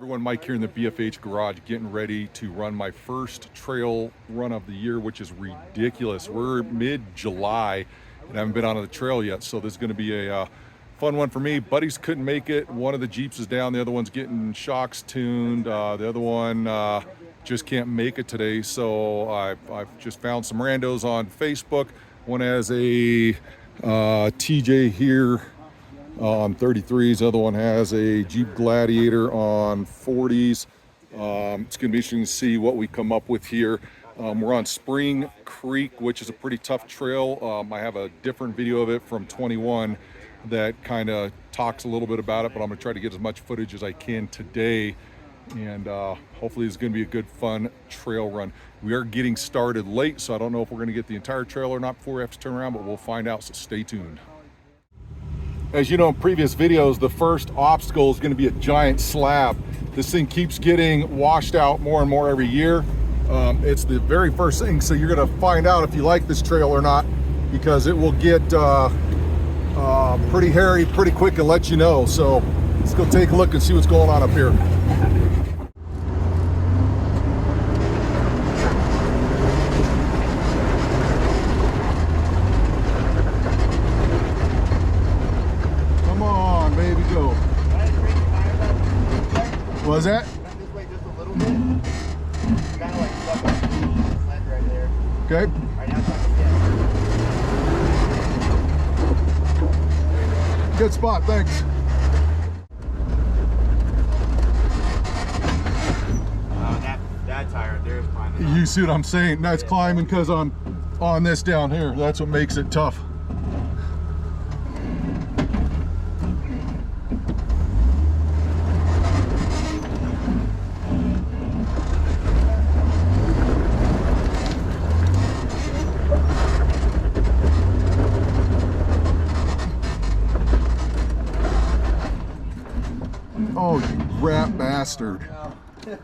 Everyone, Mike here in the BFH garage, getting ready to run my first trail run of the year, which is ridiculous. We're mid-July and I haven't been on the trail yet, so this is going to be a fun one for me. Buddies couldn't make it. One of the Jeeps is down, the other one's getting shocks tuned, the other one just can't make it today. So I've just found some randos on Facebook. One has a TJ here on 33s, the other one has a Jeep Gladiator on 40s. It's going to be interesting to see what we come up with here. We're on Spring Creek, which is a pretty tough trail. I have a different video of it from 21 that kind of talks a little bit about it, but I'm going to try to get as much footage as I can today, and hopefully it's going to be a good, fun trail run. We are getting started late, so I don't know if we're going to get the entire trail or not before we have to turn around, but we'll find out, so stay tuned. As you know, in previous videos, the first obstacle is going to be a giant slab. This thing keeps getting washed out more and more every year. It's the very first thing, so you're going to find out if you like this trail or not, because it will get pretty hairy pretty quick and let you know. So let's go take a look and see what's going on up here. What was that? This way just a little bit. Kind of like stuck on the ledge right there. Okay. Right now, it's Good spot, thanks. that tire there is climbing. You see what I'm saying? That's climbing because I'm on this down here. That's what makes it tough. Oh, you rat bastard. Straight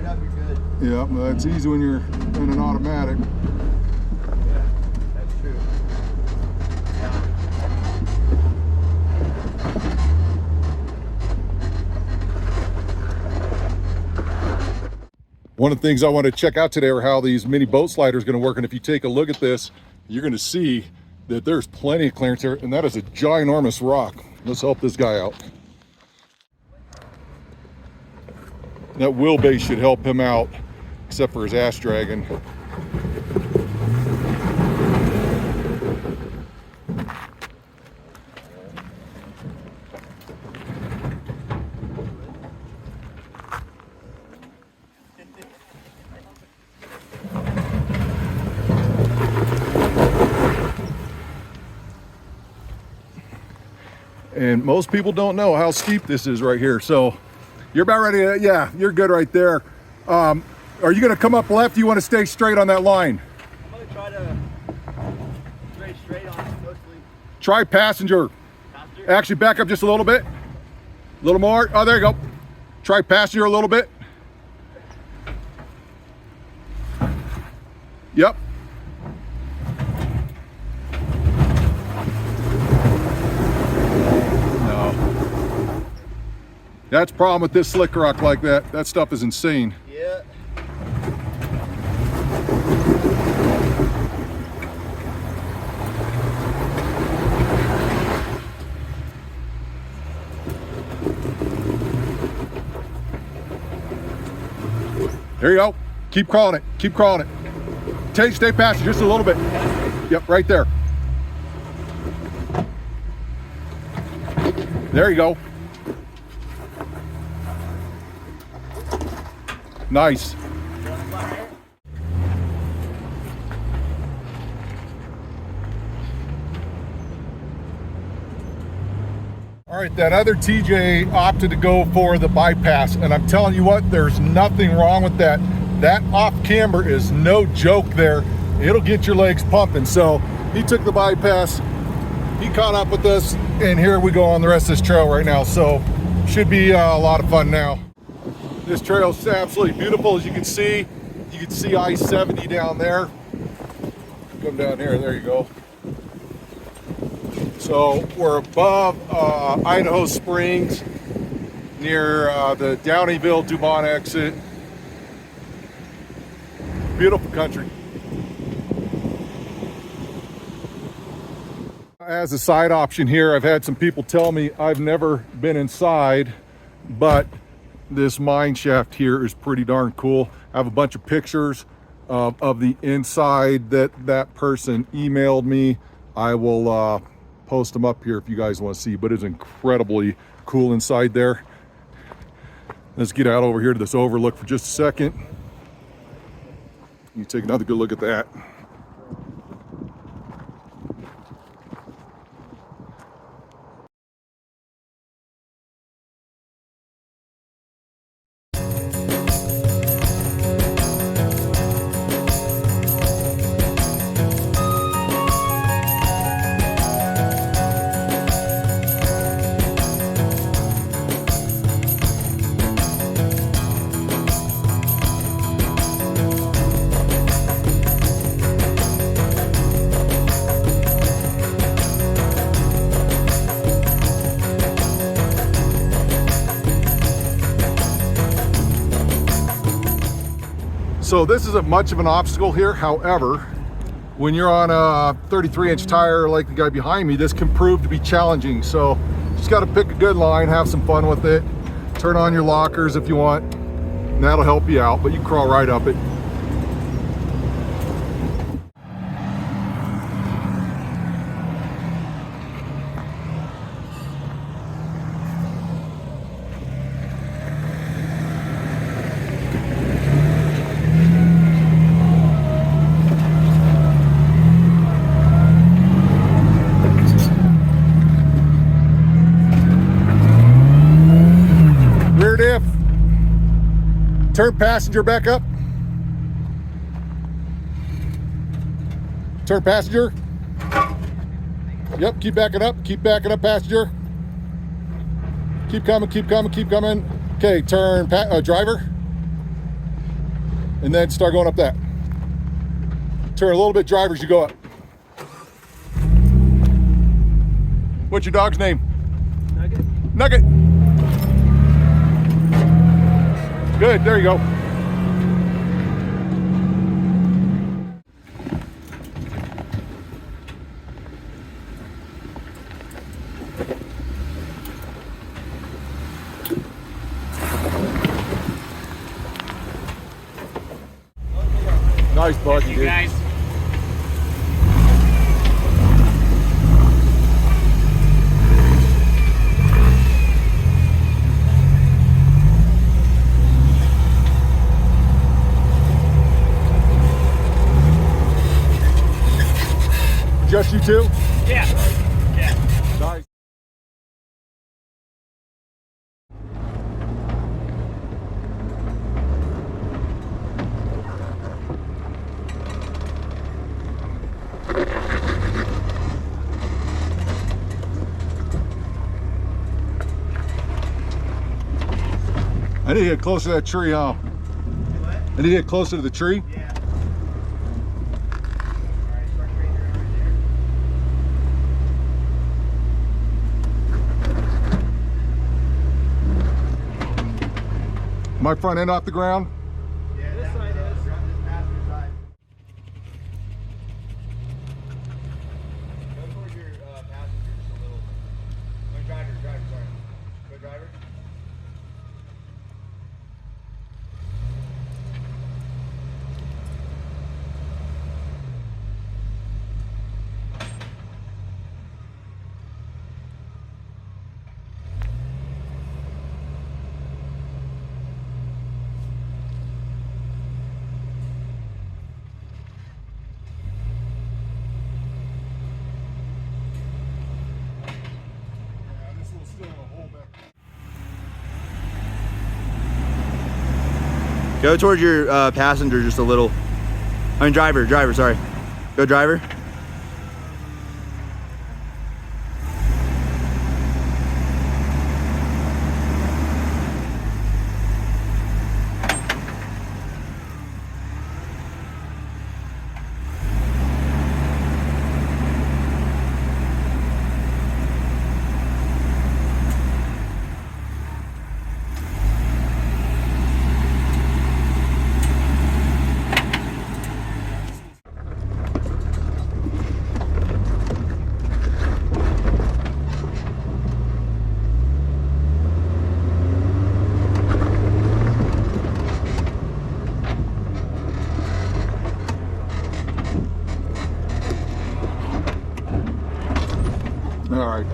up, you're good. Yeah, well, it's easy when you're in an automatic. Yeah, that's true. One of the things I want to check out today are how these mini boat sliders are going to work. And if you take a look at this, you're going to see that there's plenty of clearance here, and that is a ginormous rock. Let's help this guy out. That wheelbase should help him out, except for his ass dragging. And most people don't know how steep this is right here. So you're about ready to, yeah, you're good right there. Are you gonna come up left? You wanna stay straight on that line? I'm gonna try to straight on mostly. Try passenger. Actually, back up just a little bit. A little more. Oh, there you go. Try passenger a little bit. Yep. That's the problem with this slick rock like that. That stuff is insane. Yeah. There you go. Keep crawling it. Keep crawling it. Stay past it just a little bit. Yep, right there. There you go. Nice. All right, that other TJ opted to go for the bypass, and I'm telling you what, there's nothing wrong with that. That off camber is no joke there. It'll get your legs pumping. So he took the bypass, he caught up with us, and here we go on the rest of this trail right now. So should be a lot of fun now. This trail is absolutely beautiful. As you can see I-70 down there. Come down here, there you go. So we're above Idaho Springs near the Downeyville Dumont exit. Beautiful country. As a side option here, I've had some people tell me I've never been inside, but this mine shaft here is pretty darn cool. I have a bunch of pictures of the inside that person emailed me. I will post them up here if you guys want to see, but it's incredibly cool inside there. Let's get out over here to this overlook for just a second. You take another good look at that. So this isn't much of an obstacle here. However, when you're on a 33-inch tire like the guy behind me, this can prove to be challenging. So just got to pick a good line, have some fun with it. Turn on your lockers if you want, and that'll help you out, but you crawl right up it. Rear diff. Turn passenger back up. Turn passenger. Yep, keep backing up. Keep backing up, passenger. Keep coming, keep coming, keep coming. Okay, turn driver. And then start going up that. Turn a little bit driver as you go up. What's your dog's name? Nugget. Nugget. Good, there you go. Nice bug, Thank you guys. Just you two? Yeah. Yeah. Nice. I need to get closer to that tree, huh? What? I need to get closer to the tree. Yeah. Alright, start right here, right My front end off the ground. there. Yeah, this side is. This passenger side. Go towards your passenger just a little. No, driver, sorry. Go driver. Go towards your passenger just a little. I mean driver, sorry. Go driver. All right.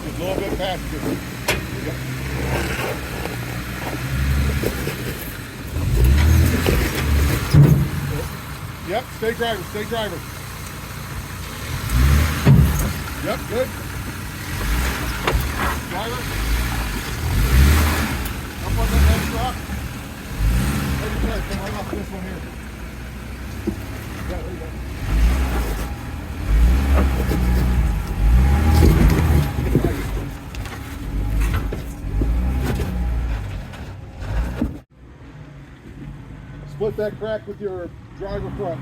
Just a little bit faster. Yep. Yep, stay driver, stay driver. Yep, good. Driver. Up on that next rock. Right there, come right off this one here. Yeah, there you go. Split that crack with your driver front.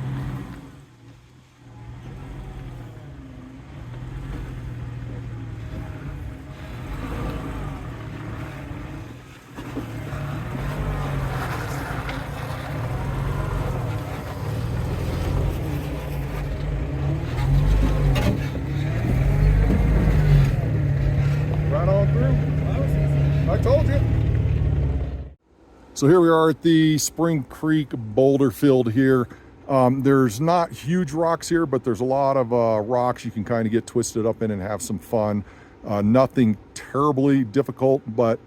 Right on through. I told you. So here we are at the Spring Creek boulder field here. There's not huge rocks here, but there's a lot of rocks you can kind of get twisted up in and have some fun. Nothing terribly difficult, but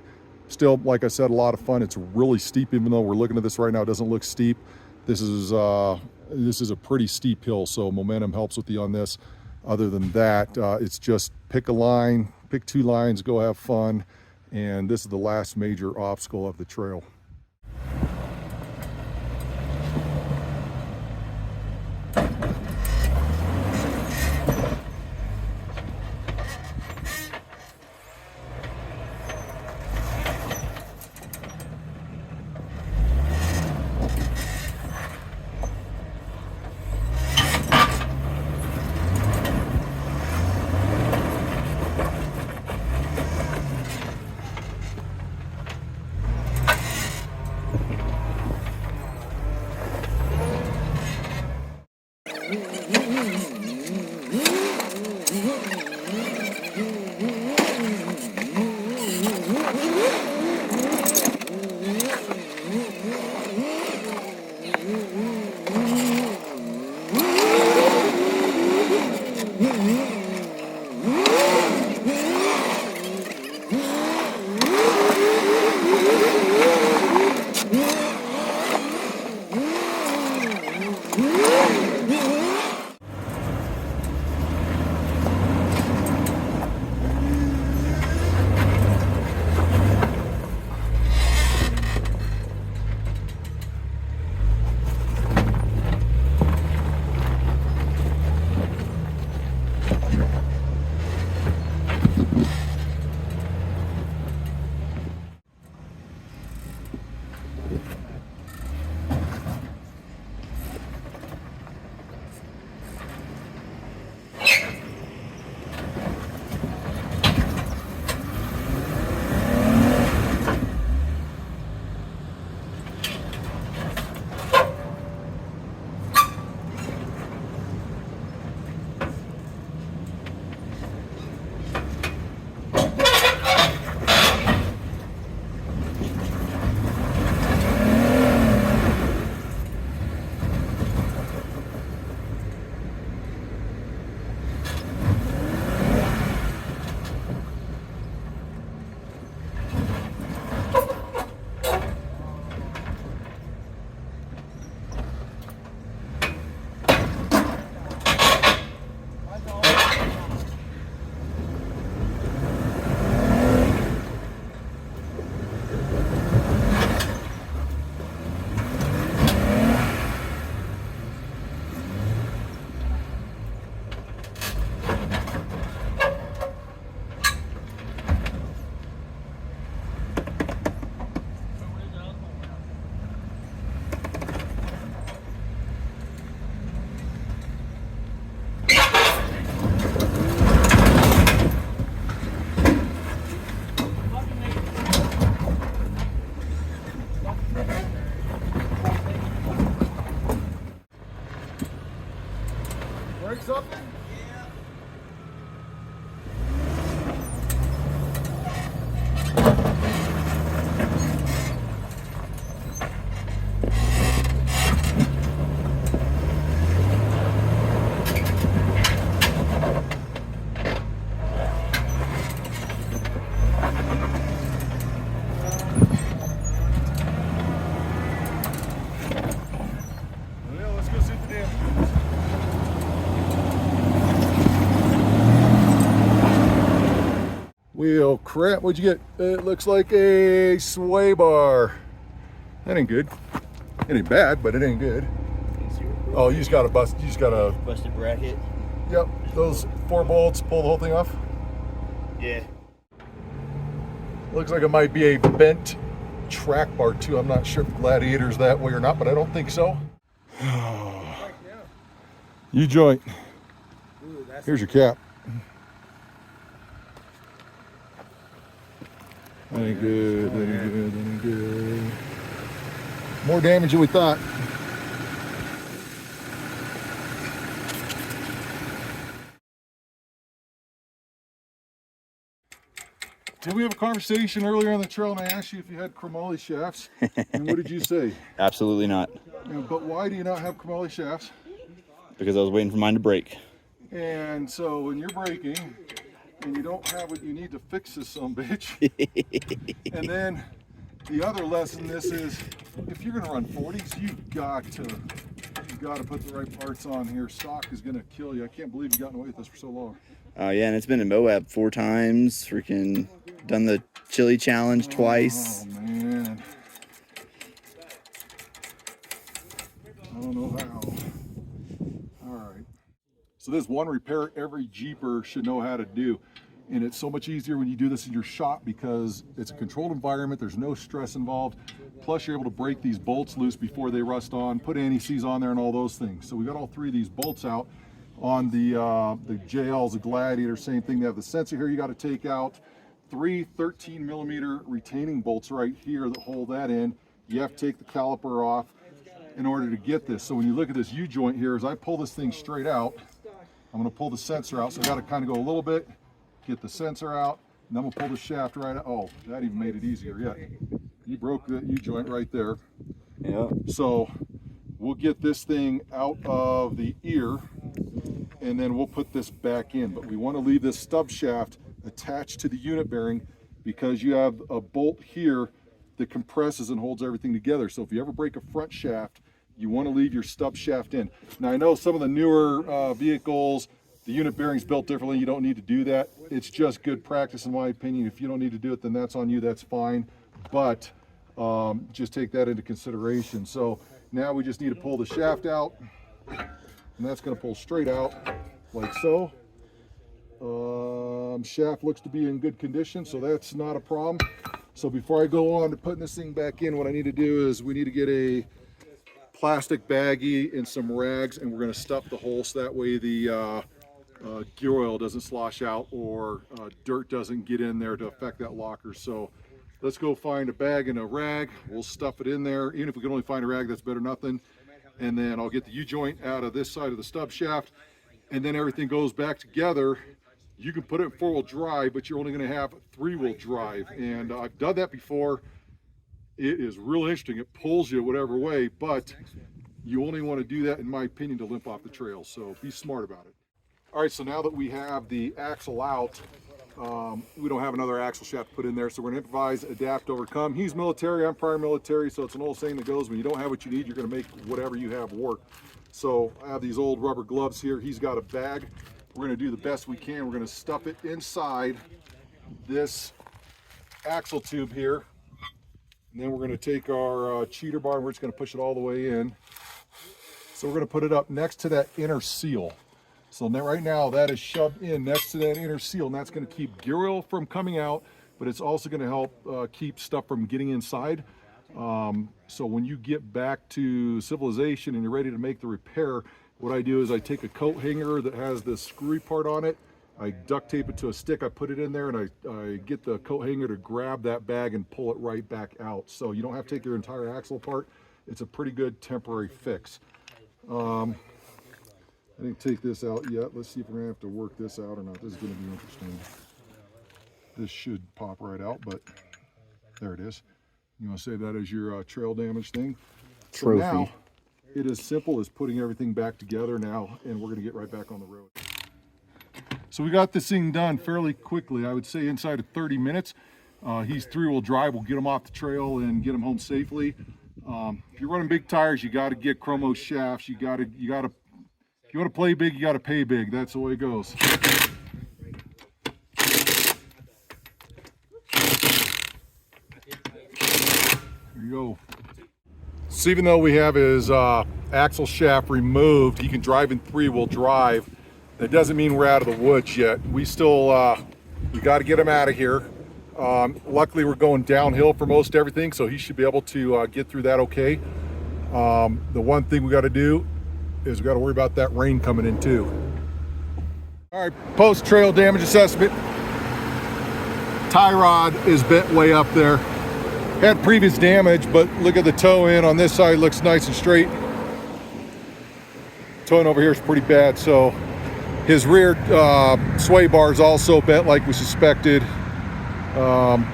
still, like I said, a lot of fun. It's really steep, even though we're looking at this right now, it doesn't look steep. This is a pretty steep hill, so momentum helps with you on this. Other than that, it's just pick a line, pick 2 lines, go have fun. And this is the last major obstacle of the trail. something? Well, let's go see the damage. Wheel crap, what'd you get? It looks like a sway bar. That ain't good. It ain't bad, but it ain't good. Oh, you just got a Busted bracket. Yep, those 4 bolts, pull the whole thing off. Yeah. Looks like it might be a bent track bar too. I'm not sure if Gladiator's that way or not, but I don't think so. U-joint. Here's your cap. That ain't good, that ain't good, that ain't good. More damage than we thought. Did we have a conversation earlier on the trail and I asked you if you had chromoly shafts? And what did you say? Absolutely not. But why do you not have chromoly shafts? Because I was waiting for mine to break. And so when you're braking and you don't have what you need to fix this son bitch, and then the other lesson this is, if you're gonna run 40s, you've got to put the right parts on here. Stock is gonna kill you. I can't believe you've gotten away with this for so long. Yeah, and it's been in Moab 4 times. Freaking done the chili challenge twice. Oh man. I don't know how. All right. So this one repair every Jeeper should know how to do. And it's so much easier when you do this in your shop because it's a controlled environment. There's no stress involved. Plus you're able to break these bolts loose before they rust on, put anti-seize on there and all those things. So we got all 3 of these bolts out. On the JLs, the Gladiator, same thing. They have the sensor here. You got to take out 3 13mm retaining bolts right here that hold that in. You have to take the caliper off in order to get this. So when you look at this U-joint here, as I pull this thing straight out, I'm going to pull the sensor out. So I got to kind of go a little bit, get the sensor out, and then we'll pull the shaft right out. Oh, that even made it easier. Yeah, you broke the U-joint right there. Yeah. So we'll get this thing out of the ear and then we'll put this back in. But we want to leave this stub shaft attached to the unit bearing because you have a bolt here that compresses and holds everything together. So if you ever break a front shaft, you want to leave your stub shaft in. Now I know some of the newer vehicles, the unit bearing's built differently. You don't need to do that. It's just good practice in my opinion. If you don't need to do it, then that's on you, that's fine. But just take that into consideration. So now we just need to pull the shaft out, and that's going to pull straight out like so. Shaft looks to be in good condition, so that's not a problem. So before I go on to putting this thing back in, what I need to do is we need to get a plastic baggie and some rags, and we're going to stuff the hole so that way the gear oil doesn't slosh out or dirt doesn't get in there to affect that locker. So let's go find a bag and a rag. We'll stuff it in there. Even if we can only find a rag, that's better than nothing. And then I'll get the U-joint out of this side of the stub shaft, and then everything goes back together. You can put it in 4-wheel drive, but you're only going to have 3-wheel drive. And I've done that before. It is real interesting. It pulls you whatever way, but you only want to do that, in my opinion, to limp off the trail. So be smart about it. All right, so now that we have the axle out, we don't have another axle shaft to put in there, so we're going to improvise, adapt, overcome. He's military, I'm prior military, so it's an old saying that goes, when you don't have what you need, you're going to make whatever you have work. So I have these old rubber gloves here. He's got a bag. We're going to do the best we can. We're going to stuff it inside this axle tube here. And then we're going to take our cheater bar and we're just going to push it all the way in. So we're going to put it up next to that inner seal. So now, right now that is shoved in next to that inner seal, and that's going to keep gear oil from coming out, but it's also going to help keep stuff from getting inside. So when you get back to civilization and you're ready to make the repair, what I do is I take a coat hanger that has this screwy part on it, I duct tape it to a stick, I put it in there, and I get the coat hanger to grab that bag and pull it right back out. So you don't have to take your entire axle apart. It's a pretty good temporary fix. And I didn't take this out yet. Let's see if we're gonna have to work this out or not. This is gonna be interesting. This should pop right out, but there it is. You want to say that as your trail damage thing? Trophy. So now, it is simple as putting everything back together now, and we're gonna get right back on the road. So we got this thing done fairly quickly. I would say inside of 30 minutes. He's 3-wheel drive. We'll get him off the trail and get him home safely. If you're running big tires, you got to get chromo shafts. You got to. If you want to play big, you got to pay big. That's the way it goes. There you go. So even though we have his axle shaft removed, he can drive in 3-wheel drive. That doesn't mean we're out of the woods yet. We still we got to get him out of here. Luckily, we're going downhill for most everything, so he should be able to get through that okay. The one thing we got to do is we got to worry about that rain coming in too. All right, post-trail damage assessment. Tie rod is bent way up there. Had previous damage, but look at the toe in on this side, looks nice and straight. Toe in over here is pretty bad, so his rear sway bar is also bent like we suspected.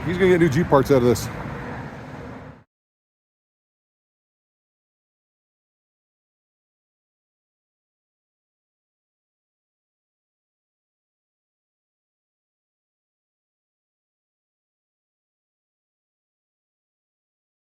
He's gonna get new G parts out of this.